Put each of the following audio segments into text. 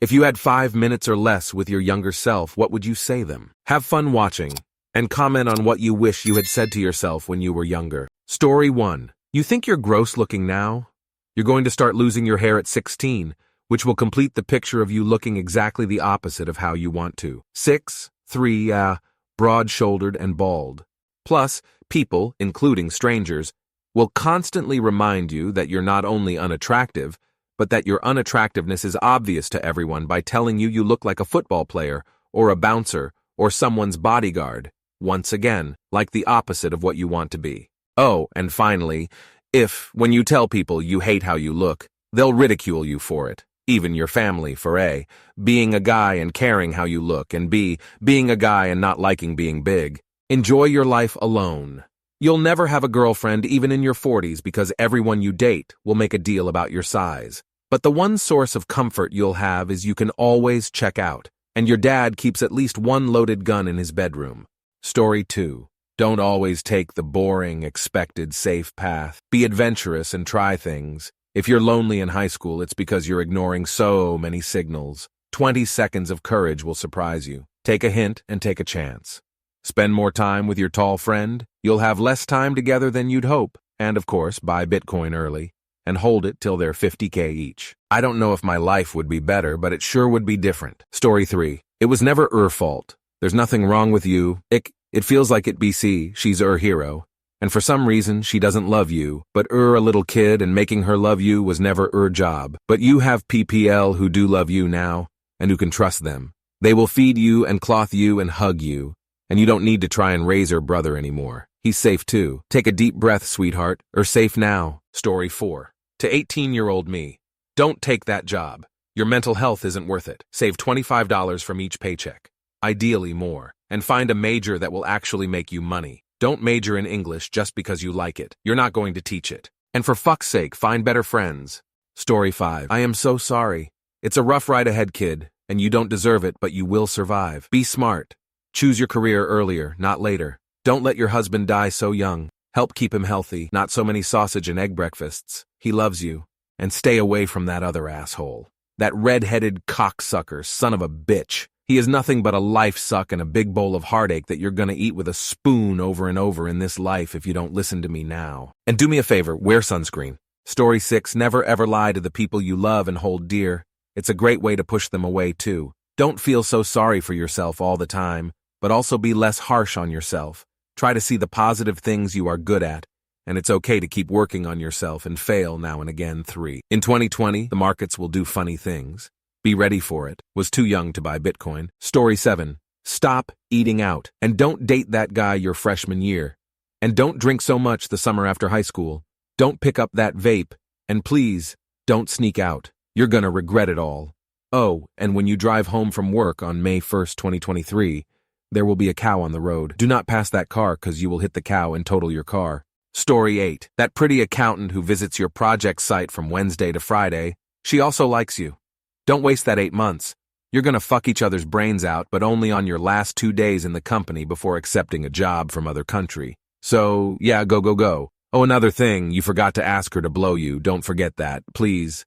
If you had 5 minutes or less with your younger self, what would you say them? Have fun watching, and comment on what you wish you had said to yourself when you were younger. Story 1. You think you're gross looking now? You're going to start losing your hair at 16, which will complete the picture of you looking exactly the opposite of how you want to. 6, 3, broad-shouldered and bald. Plus, people, including strangers, will constantly remind you that you're not only unattractive, but that your unattractiveness is obvious to everyone by telling you you look like a football player, or a bouncer, or someone's bodyguard. Once again, like the opposite of what you want to be. Oh, and finally, when you tell people you hate how you look, they'll ridicule you for it. Even your family for A, being a guy and caring how you look, and B, being a guy and not liking being big. Enjoy your life alone. You'll never have a girlfriend even in your 40s because everyone you date will make a deal about your size. But the one source of comfort you'll have is you can always check out, and your dad keeps at least one loaded gun in his bedroom. Story 2. Don't always take the boring, expected, safe path. Be adventurous and try things. If you're lonely in high school, it's because you're ignoring so many signals. 20 seconds of courage will surprise you. Take a hint and take a chance. Spend more time with your tall friend. You'll have less time together than you'd hope. And of course, buy Bitcoin early and hold it till they're 50K each. I don't know if my life would be better, but it sure would be different. Story 3. It was never her fault. There's nothing wrong with you. It feels like it BC, she's hero. And for some reason, she doesn't love you, but a little kid and making her love you was never job. But you have PPL who do love you now, and who can trust them. They will feed you and clothe you and hug you, and you don't need to try and raise her brother anymore. He's safe too. Take a deep breath, sweetheart, safe now. Story 4. To 18-year-old me, don't take that job. Your mental health isn't worth it. Save $25 from each paycheck. Ideally more. And find a major that will actually make you money. Don't major in English just because you like it. You're not going to teach it. And for fuck's sake, find better friends. Story 5. I am so sorry. It's a rough ride ahead, kid, and you don't deserve it, but you will survive. Be smart. Choose your career earlier, not later. Don't let your husband die so young. Help keep him healthy, not so many sausage and egg breakfasts. He loves you. And stay away from that other asshole. That red-headed cocksucker, son of a bitch. He is nothing but a life suck and a big bowl of heartache that you're gonna eat with a spoon over and over in this life if you don't listen to me now. And do me a favor, wear sunscreen. Story 6, never ever lie to the people you love and hold dear. It's a great way to push them away too. Don't feel so sorry for yourself all the time, but also be less harsh on yourself. Try to see the positive things you are good at, and it's okay to keep working on yourself and fail now and again. 3. In 2020, the markets will do funny things. Be ready for it. Was too young to buy Bitcoin. Story 7. Stop eating out. And don't date that guy your freshman year. And don't drink so much the summer after high school. Don't pick up that vape. And please, don't sneak out. You're gonna regret it all. Oh, and when you drive home from work on May 1st, 2023, there will be a cow on the road. Do not pass that car because you will hit the cow and total your car. Story 8. That pretty accountant who visits your project site from Wednesday to Friday, she also likes you. Don't waste that 8 months. You're gonna fuck each other's brains out, but only on your last 2 days in the company before accepting a job from other country. So, yeah, go. Oh, another thing, you forgot to ask her to blow you. Don't forget that, please.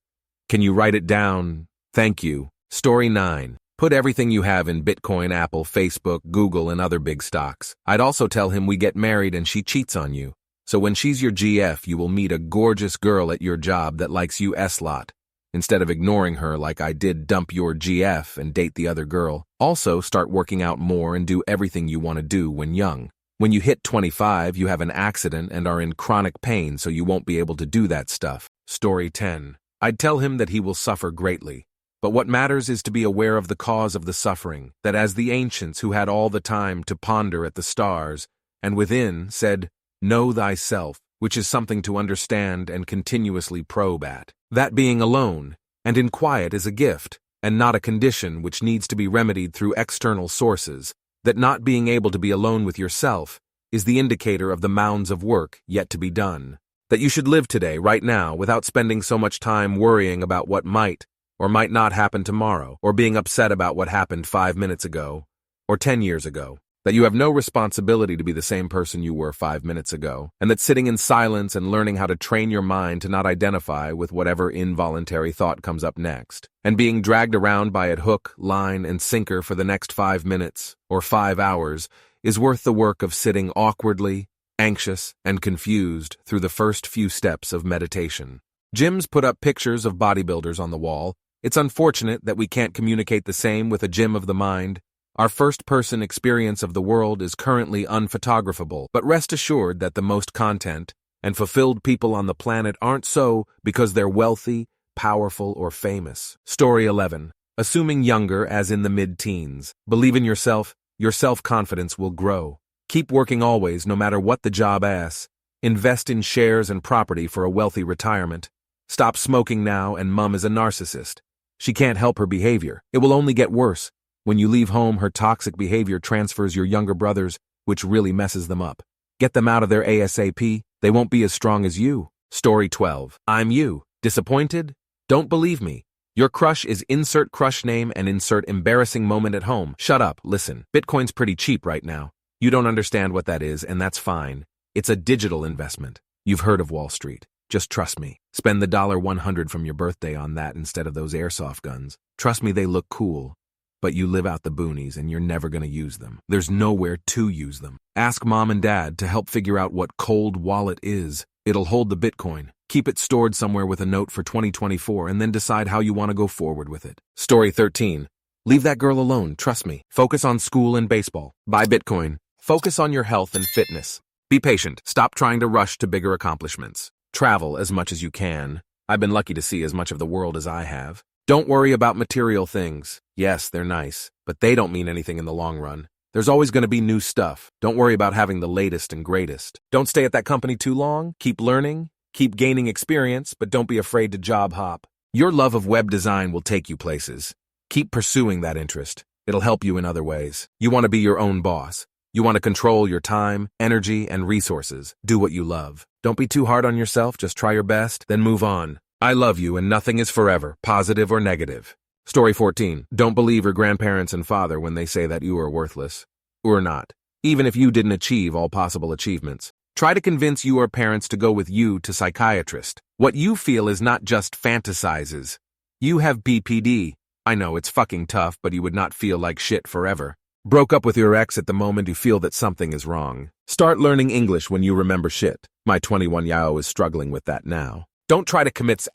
Can you write it down? Thank you. Story 9. Put everything you have in Bitcoin, Apple, Facebook, Google, and other big stocks. I'd also tell him we get married and she cheats on you. So when she's your GF, you will meet a gorgeous girl at your job that likes you S-lot. Instead of ignoring her like I did, dump your GF and date the other girl. Also, start working out more and do everything you want to do when young. When you hit 25, you have an accident and are in chronic pain, so you won't be able to do that stuff. Story 10. I'd tell him that he will suffer greatly. But what matters is to be aware of the cause of the suffering, that as the ancients who had all the time to ponder at the stars, and within said, know thyself, which is something to understand and continuously probe at. That being alone, and in quiet is a gift, and not a condition which needs to be remedied through external sources, that not being able to be alone with yourself is the indicator of the mounds of work yet to be done. That you should live today, right now, without spending so much time worrying about what might or might not happen tomorrow, or being upset about what happened 5 minutes ago, or 10 years ago. that you have no responsibility to be the same person you were 5 minutes ago, and that sitting in silence and learning how to train your mind to not identify with whatever involuntary thought comes up next, and being dragged around by it hook, line, and sinker for the next 5 minutes or 5 hours is worth the work of sitting awkwardly, anxious, and confused through the first few steps of meditation. Gyms put up pictures of bodybuilders on the wall. It's unfortunate that we can't communicate the same with a gym of the mind. Our first-person experience of the world is currently unphotographable, but rest assured that the most content and fulfilled people on the planet aren't so because they're wealthy, powerful, or famous. Story 11. Assuming younger as in the mid-teens. Believe in yourself, your self-confidence will grow. Keep working always, no matter what the job asks. Invest in shares and property for a wealthy retirement. Stop smoking now, and mom is a narcissist. She can't help her behavior. It will only get worse. When you leave home, her toxic behavior transfers your younger brothers, which really messes them up. Get them out of there ASAP. They won't be as strong as you. Story 12. I'm you. Disappointed? Don't believe me. Your crush is insert crush name and insert embarrassing moment at home. Shut up, listen. Bitcoin's pretty cheap right now. You don't understand what that is, and that's fine. It's a digital investment. You've heard of Wall Street. Just trust me. Spend the $100 from your birthday on that instead of those airsoft guns. Trust me, they look cool. But you live out the boonies and you're never going to use them. There's nowhere to use them. Ask mom and dad to help figure out what cold wallet is. It'll hold the Bitcoin. Keep it stored somewhere with a note for 2024 and then decide how you want to go forward with it. Story 13. Leave that girl alone, trust me. Focus on school and baseball. Buy Bitcoin. Focus on your health and fitness. Be patient. Stop trying to rush to bigger accomplishments. Travel as much as you can. I've been lucky to see as much of the world as I have. Don't worry about material things. Yes, they're nice, but they don't mean anything in the long run. There's always going to be new stuff. Don't worry about having the latest and greatest. Don't stay at that company too long. Keep learning. Keep gaining experience, but don't be afraid to job hop. Your love of web design will take you places. Keep pursuing that interest. It'll help you in other ways. You want to be your own boss. You want to control your time, energy, and resources. Do what you love. Don't be too hard on yourself. Just try your best, then move on. I love you, and nothing is forever, positive or negative. Story 14. Don't believe your grandparents and father when they say that you are worthless. Or not. Even if you didn't achieve all possible achievements. Try to convince your parents to go with you to psychiatrist. What you feel is not just fantasizes. You have BPD. I know it's fucking tough, but you would not feel like shit forever. Broke up with your ex at the moment you feel that something is wrong. Start learning English when you remember shit. My 21-year-old is struggling with that now. Don't try to commit ********E.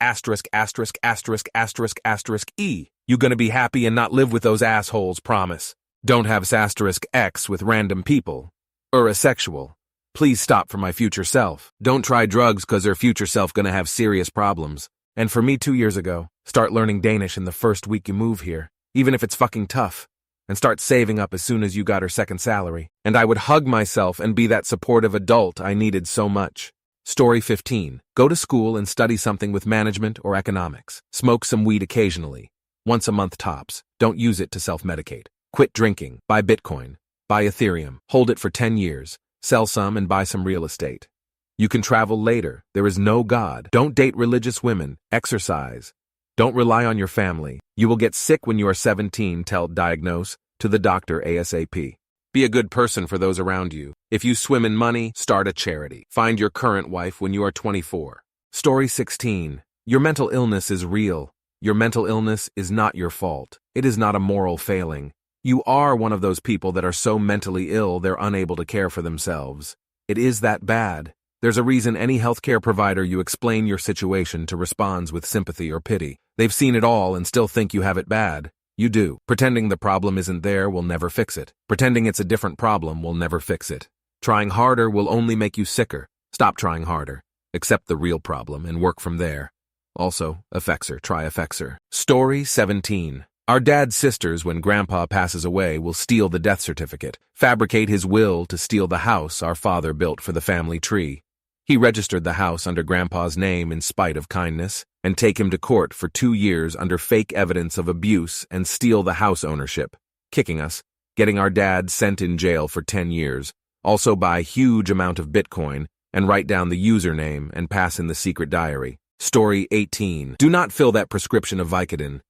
You gonna be happy and not live with those assholes, promise. Don't have ***X with random people. Asexual. Please stop for my future self. Don't try drugs cause your future self gonna have serious problems. And for me 2 years ago, start learning Danish in the first week you move here, even if it's fucking tough. And start saving up as soon as you got her second salary. And I would hug myself and be that supportive adult I needed so much. Story 15. Go to school and study something with management or economics. Smoke some weed occasionally. Once a month tops. Don't use it to self-medicate. Quit drinking. Buy Bitcoin. Buy Ethereum. Hold it for 10 years. Sell some and buy some real estate. You can travel later. There is no God. Don't date religious women. Exercise. Don't rely on your family. You will get sick when you are 17. Diagnose to the doctor ASAP. Be a good person for those around you. If you swim in money, start a charity. Find your current wife when you are 24. Story 16. Your mental illness is real. Your mental illness is not your fault. It is not a moral failing. You are one of those people that are so mentally ill they're unable to care for themselves. It is that bad. There's a reason any healthcare provider you explain your situation to responds with sympathy or pity. They've seen it all and still think you have it bad. You do. Pretending the problem isn't there will never fix it. Pretending it's a different problem will never fix it. Trying harder will only make you sicker. Stop trying harder. Accept the real problem and work from there. Also, Effexor, try Effexor. Story 17. Our dad's sisters, when Grandpa passes away, will steal the death certificate, fabricate his will to steal the house our father built for the family tree. He registered the house under Grandpa's name in spite of kindness, and take him to court for 2 years under fake evidence of abuse and steal the house ownership, kicking us, getting our dad sent in jail for 10 years, also buy huge amount of Bitcoin, and write down the username and pass in the secret diary. Story 18. Do not fill that prescription of Vicodin.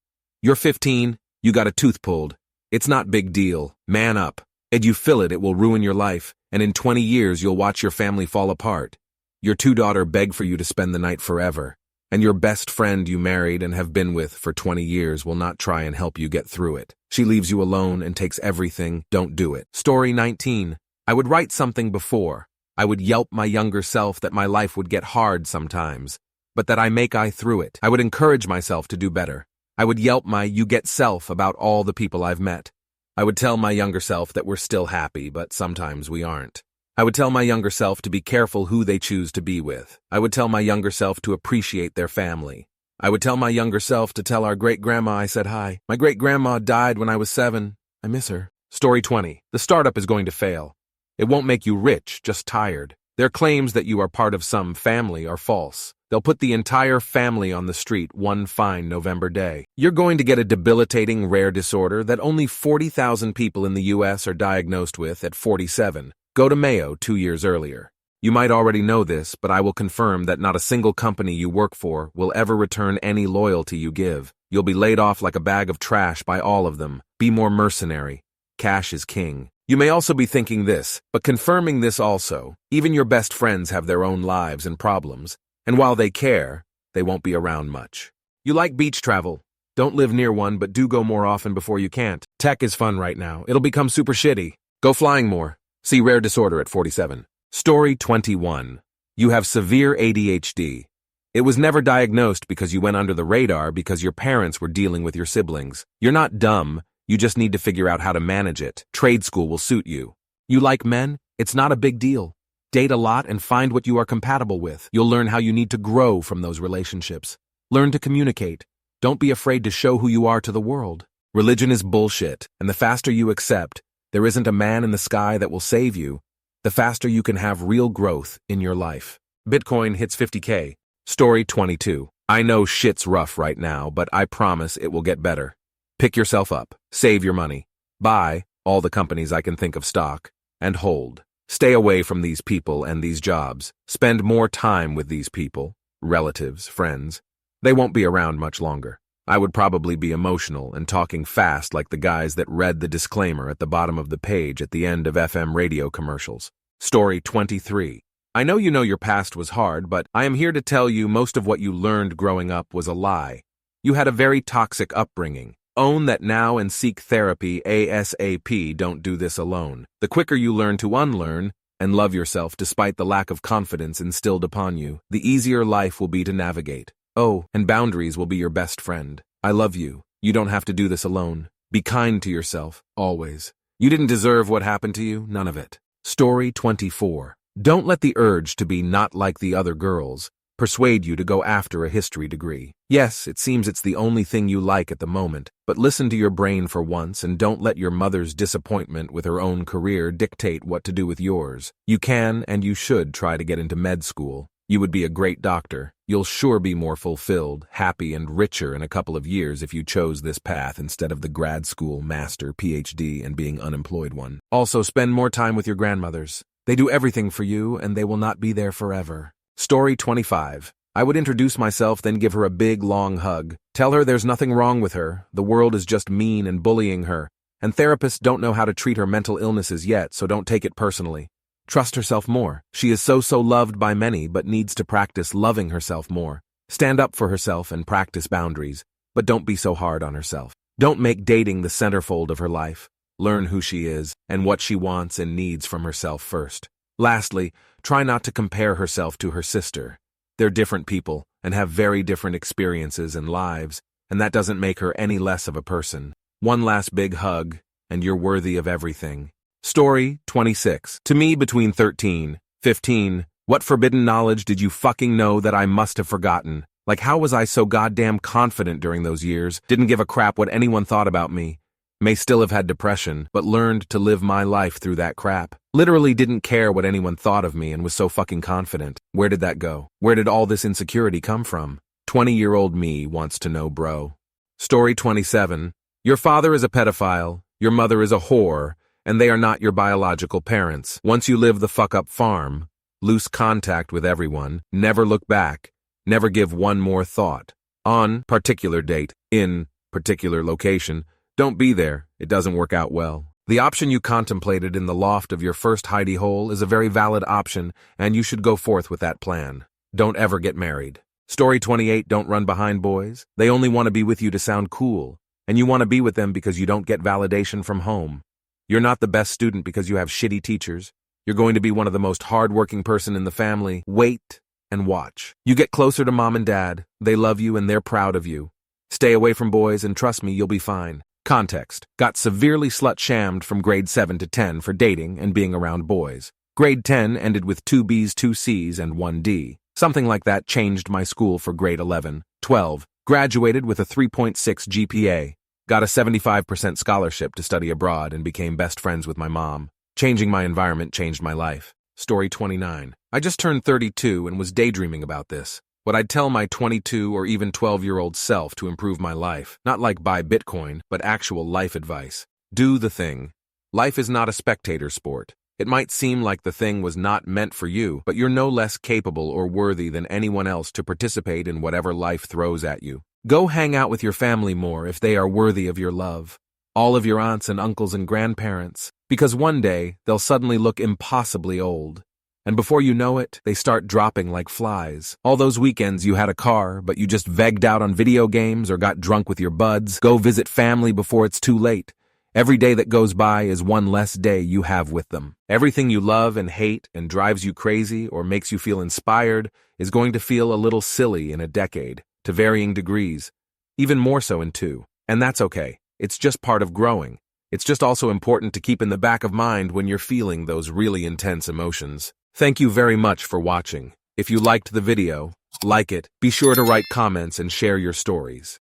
You're 15, you got a tooth pulled. It's not big deal. Man up. And you fill it, it will ruin your life, and in 20 years you'll watch your family fall apart. Your daughter beg for you to spend the night forever, and your best friend you married and have been with for 20 years will not try and help you get through it. She leaves you alone and takes everything. Don't do it. Story 19. I would write something before. I would yelp my younger self that my life would get hard sometimes, but that I through it. I would encourage myself to do better. I would yelp my you get self about all the people I've met. I would tell my younger self that we're still happy, but sometimes we aren't. I would tell my younger self to be careful who they choose to be with. I would tell my younger self to appreciate their family. I would tell my younger self to tell our great-grandma I said hi. My great-grandma died when I was 7. I miss her. Story 20. The startup is going to fail. It won't make you rich, just tired. Their claims that you are part of some family are false. They'll put the entire family on the street one fine November day. You're going to get a debilitating rare disorder that only 40,000 people in the U.S. are diagnosed with at 47. Go to Mayo 2 years earlier. You might already know this, but I will confirm that not a single company you work for will ever return any loyalty you give. You'll be laid off like a bag of trash by all of them. Be more mercenary. Cash is king. You may also be thinking this, but confirming this also, even your best friends have their own lives and problems. And while they care, they won't be around much. You like beach travel. Don't live near one, but do go more often before you can't. Tech is fun right now. It'll become super shitty. Go flying more. See rare disorder at 47. Story 21. You have severe ADHD. It was never diagnosed because you went under the radar because your parents were dealing with your siblings. You're not dumb. You just need to figure out how to manage it. Trade school will suit you. You like men? It's not a big deal. Date a lot and find what you are compatible with. You'll learn how you need to grow from those relationships. Learn to communicate. Don't be afraid to show who you are to the world. Religion is bullshit, and the faster you accept, there isn't a man in the sky that will save you, the faster you can have real growth in your life. Bitcoin hits 50K. Story 22. I know shit's rough right now, but I promise it will get better. Pick yourself up. Save your money. Buy all the companies I can think of stock, and hold. Stay away from these people and these jobs. Spend more time with these people, relatives, friends. They won't be around much longer. I would probably be emotional and talking fast like the guys that read the disclaimer at the bottom of the page at the end of FM radio commercials. Story 23. I know you know your past was hard, but I am here to tell you most of what you learned growing up was a lie. You had a very toxic upbringing. Own that now and seek therapy ASAP. Don't do this alone. The quicker you learn to unlearn and love yourself despite the lack of confidence instilled upon you, the easier life will be to navigate. Oh, and boundaries will be your best friend. I love you. You don't have to do this alone. Be kind to yourself, always. You didn't deserve what happened to you, none of it. Story 24. Don't let the urge to be not like the other girls persuade you to go after a history degree. Yes, it seems it's the only thing you like at the moment, but listen to your brain for once and don't let your mother's disappointment with her own career dictate what to do with yours. You can and you should try to get into med school. You would be a great doctor. You'll sure be more fulfilled, happy, and richer in a couple of years if you chose this path instead of the grad school, master, PhD, and being unemployed one. Also, spend more time with your grandmothers. They do everything for you, and they will not be there forever. Story 25. I would introduce myself, then give her a big, long hug. Tell her there's nothing wrong with her. The world is just mean and bullying her. And therapists don't know how to treat her mental illnesses yet, so don't take it personally. Trust herself more. She is so loved by many, but needs to practice loving herself more. Stand up for herself and practice boundaries, but don't be so hard on herself. Don't make dating the centerfold of her life. Learn who she is and what she wants and needs from herself first. Lastly, try not to compare herself to her sister. They're different people and have very different experiences and lives, and that doesn't make her any less of a person. One last big hug, and you're worthy of everything. Story 26. To me, between 13, 15, what forbidden knowledge did you fucking know that I must have forgotten? Like, how was I so goddamn confident during those years? Didn't give a crap what anyone thought about me. May still have had depression, but learned to live my life through that crap. Literally didn't care what anyone thought of me and was so fucking confident. Where did that go? Where did all this insecurity come from? 20-year-old me wants to know, bro. Story 27. Your father is a pedophile, your mother is a whore, and they are not your biological parents. Once you live the fuck-up farm, lose contact with everyone, never look back, never give one more thought. On particular date, in particular location, don't be there. It doesn't work out well. The option you contemplated in the loft of your first hidey hole is a very valid option, and you should go forth with that plan. Don't ever get married. Story 28, don't run behind boys. They only want to be with you to sound cool, and you want to be with them because you don't get validation from home. You're not the best student because you have shitty teachers. You're going to be one of the most hardworking person in the family. Wait and watch. You get closer to mom and dad. They love you and they're proud of you. Stay away from boys and trust me, you'll be fine. Context. Got severely slut-shamed from grade 7 to 10 for dating and being around boys. Grade 10 ended with 2 B's, 2 C's, and 1 D. Something like that changed my school for grade 11, 12. Graduated with a 3.6 GPA. Got a 75% scholarship to study abroad and became best friends with my mom. Changing my environment changed my life. Story 29. I just turned 32 and was daydreaming about this. What I'd tell my 22 or even 12-year-old self to improve my life. Not like buy Bitcoin, but actual life advice. Do the thing. Life is not a spectator sport. It might seem like the thing was not meant for you, but you're no less capable or worthy than anyone else to participate in whatever life throws at you. Go hang out with your family more if they are worthy of your love. All of your aunts and uncles and grandparents, because one day they'll suddenly look impossibly old. And before you know it, they start dropping like flies. All those weekends you had a car, but you just vegged out on video games or got drunk with your buds. Go visit family before it's too late. Every day that goes by is one less day you have with them. Everything you love and hate and drives you crazy or makes you feel inspired is going to feel a little silly in a decade, to varying degrees, even more so in 2. And that's okay. It's just part of growing. It's just also important to keep in the back of mind when you're feeling those really intense emotions. Thank you very much for watching. If you liked the video, like it, be sure to write comments and share your stories.